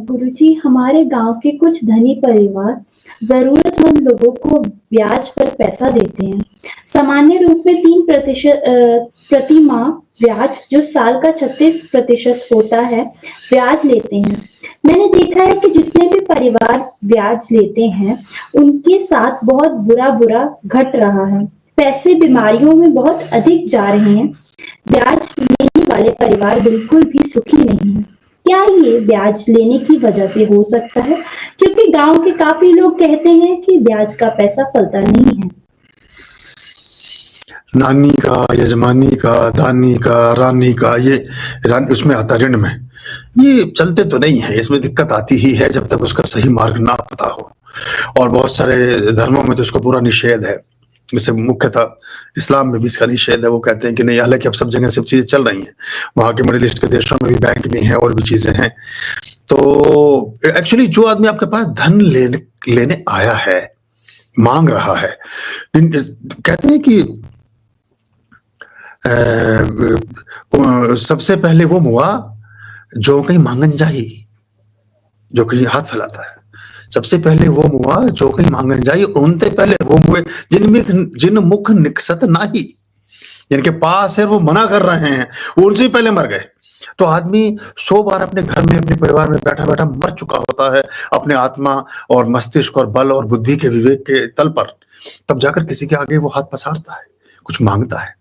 गुरुजी, हमारे गांव के कुछ धनी परिवार जरूरतमंद लोगों को ब्याज पर पैसा देते हैं। सामान्य रूप में 3% प्रति माह ब्याज, जो साल का 36% होता है, ब्याज लेते हैं। मैंने देखा है कि जितने भी परिवार ब्याज लेते हैं, उनके साथ बहुत बुरा बुरा घट रहा है। पैसे बीमारियों में बहुत अधिक जा रहे हैं। ब्याज लेने वाले परिवार बिल्कुल भी सुखी नहीं है। क्या ये ब्याज लेने की वजह से हो सकता है? क्योंकि गांव के काफी लोग कहते हैं कि ब्याज का पैसा फलता नहीं है। नानी का, यजमानी का, दानी का, रानी का, ये उसमें आता ऋण में, ये चलते तो नहीं है। इसमें दिक्कत आती ही है जब तक उसका सही मार्ग ना पता हो। और बहुत सारे धर्मों में तो इसको पूरा निषेध है। जैसे मुख्यतः इस्लाम में भी इसका निषेध है। वो कहते हैं कि नहीं, हालांकि अब सब जगह सब चीजें चल रही हैं, वहां के मिडिल ईस्ट के देशों में भी बैंक भी हैं और भी चीजें हैं। तो एक्चुअली जो आदमी आपके पास धन लेने आया है, मांग रहा है, कहते हैं कि सबसे पहले वो मुआ जो कहीं मांगन जाही, जो कहीं हाथ फैलाता है। सबसे पहले वो मुआ जो कहीं मांगन जाही, उनते पहले वो मुए जिन मुख निकसत नाही, जिनके पास है वो मना कर रहे हैं, उनसे पहले मर गए। तो आदमी 100 बार अपने घर में, अपने परिवार में बैठा बैठा मर चुका होता है, अपने आत्मा और मस्तिष्क और बल और बुद्धि के विवेक के तल पर। तब जाकर किसी के आगे वो हाथ पसारता है, कुछ मांगता है।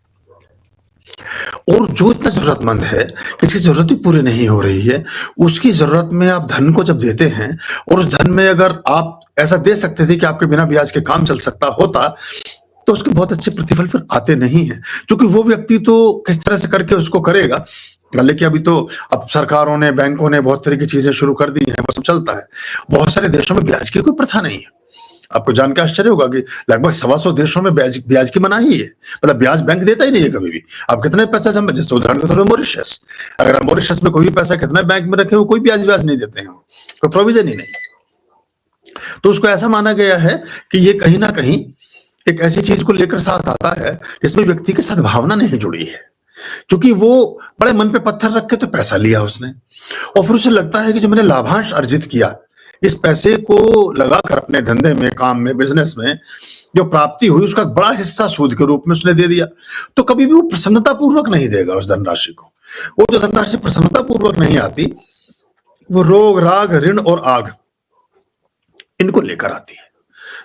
और जो इतना जरूरतमंद है, किसी की जरूरत भी पूरी नहीं हो रही है, उसकी जरूरत में आप धन को जब देते हैं, और उस धन में अगर आप ऐसा दे सकते थे कि आपके बिना ब्याज के काम चल सकता होता, तो उसके बहुत अच्छे प्रतिफल फिर आते नहीं हैं। क्योंकि वो व्यक्ति तो किस तरह से करके उसको करेगा। लेकिन अभी तो अब सरकारों ने, बैंकों ने बहुत तरह की चीजें शुरू कर दी हैं, वो सब चलता है। बहुत सारे देशों में ब्याज की कोई प्रथा नहीं है। आपको जान के आश्चर्य होगा कि लगभग 125 देशों में ब्याज की मनाही है। मतलब ब्याज बैंक देता ही नहीं है कभी भी। आप कितने पैसा जमा, जैसे उदाहरण के तौर पर मॉरिशस, अगर आप मॉरिशस में कोई भी पैसा कितना बैंक में रखे, वो कोई ब्याज नहीं देते हैं, कोई प्रोविजन ही नहीं। तो उसको ऐसा माना गया है कि ये कहीं ना कहीं एक ऐसी चीज को लेकर साथ आता है जिसमें व्यक्ति के साथ भावना नहीं जुड़ी है। क्योंकि वो बड़े मन पे पत्थर रख के तो पैसा लिया उसने, और फिर उसे लगता है कि जो मैंने लाभांश अर्जित किया, इस पैसे को लगाकर अपने धंधे में, काम में, बिजनेस में जो प्राप्ति हुई, उसका बड़ा हिस्सा सूद के रूप में उसने दे दिया। तो कभी भी वो प्रसन्नता पूर्वक नहीं देगा उस धनराशि को। वो जो धनराशि प्रसन्नता पूर्वक नहीं आती, वो रोग, राग, ऋण और आग, इनको लेकर आती है।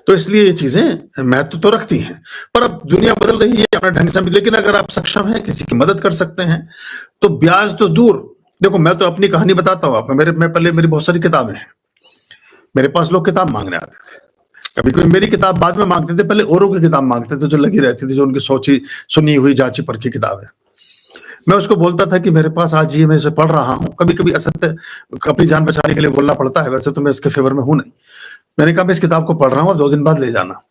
तो इसलिए ये चीजें महत्व तो रखती हैं। पर अब दुनिया बदल रही है अपने ढंग से। लेकिन अगर आप सक्षम हैं, किसी की मदद कर सकते हैं, तो ब्याज तो दूर। देखो, मैं तो अपनी कहानी बताता हूँ आपको। मेरी बहुत सारी किताबें हैं। मेरे पास लोग किताब मांगने आते थे। कभी कभी मेरी किताब बाद में मांगते थे, पहले औरों की किताब मांगते थे जो लगी रहती थी, जो उनकी सोची सुनी हुई जांची परखी किताब है। मैं उसको बोलता था कि मेरे पास आज ये मैं इसे पढ़ रहा हूँ। कभी कभी असत्य अपनी जान बचाने के लिए बोलना पड़ता है, वैसे तो मैं इसके फेवर में हूं नहीं। मैंने कहा मैं इस किताब को पढ़ रहा हूँ, 2 दिन बाद ले जाना।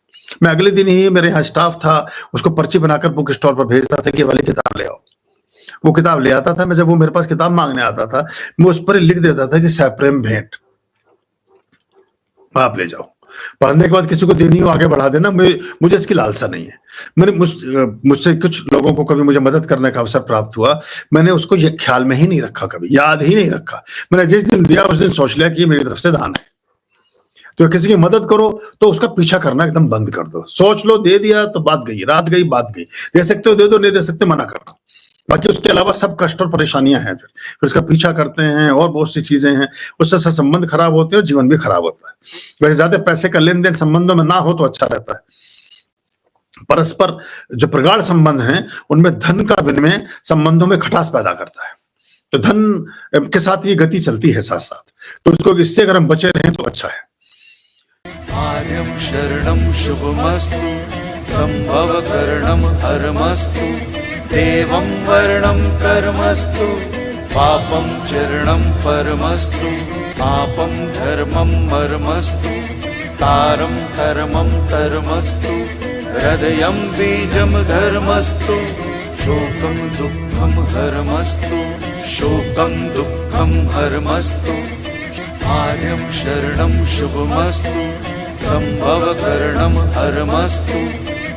मैं अगले दिन ही, मेरे यहाँ स्टाफ था, उसको पर्ची बनाकर बुक स्टोर पर भेजता था कि वाली किताब ले आओ। वो किताब ले आता था। मैं जब वो मेरे पास किताब मांगने आता था, मैं उस पर लिख देता था कि सप्रेम भेंट, आप ले जाओ। पढ़ने के बाद किसी को देनी हो, आगे बढ़ा देना। मुझे इसकी लालसा नहीं है। मुझसे कुछ लोगों को कभी मुझे मदद करने का अवसर प्राप्त हुआ, मैंने उसको ये ख्याल में ही नहीं रखा, कभी याद ही नहीं रखा। मैंने जिस दिन दिया उस दिन सोच लिया कि मेरी तरफ से दान है। तो किसी की मदद करो तो उसका पीछा करना एकदम बंद कर दो। सोच लो, दे दिया तो बात गई, रात गई, बात गई। दे सकते हो दे दो, नहीं दे सकते मना कर दो। बाकी उसके अलावा सब कष्ट और परेशानियां हैं। फिर उसका पीछा करते हैं और बहुत सी चीजें हैं, उससे संबंध खराब होते हैं और जीवन भी खराब होता है। वैसे ज्यादा पैसे का लेन देन संबंधों में ना हो तो अच्छा रहता है। परस्पर जो प्रगाढ़ संबंध हैं, उनमें धन का विनिमय संबंधों में खटास पैदा करता है। तो धन के साथ ये गति चलती है साथ साथ। तो उसको इससे अगर हम बचे रहें तो अच्छा है। आर्यं शरणं शुभमस्तु, संभवकरणं हरमस्तु, देवं वर्णं कर्मस्तु, पापं चरणं परमस्तु, पापं धर्मं मर्मस्तु, तारं धर्मं धर्मस्तु, हृदयं बीजं धर्मस्तु, शोकं दुःखं हरमस्तु, शोकं दुःखं हरमस्तु। आर्यं शरणं शुभमस्तु, संभवकरणं हरमस्तु,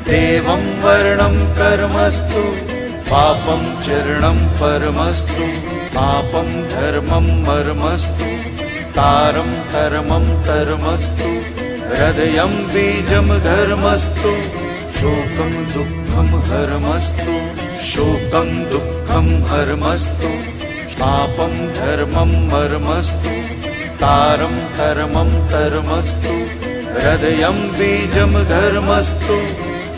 देवं वर्णं कर्मस्तु, पापं चरणं परमस्तु, पापं धर्मं मर्मस्तु, तारं कर्मं कर्मस्तु हृदयं बीजं धर्मस्तु शोकं दुःखं हरमस्तु शोकं दुःखं हरमस्तु पापं धर्मं मर्मस्तु तारं कर्मं कर्मस्तु हृदयं बीजं धर्मस्तु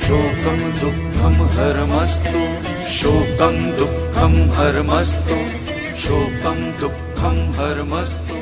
शोकं दुःखं हरमस्तु शोकं दुःखं हरमस्तु शोकं दुःखं हरमस्तु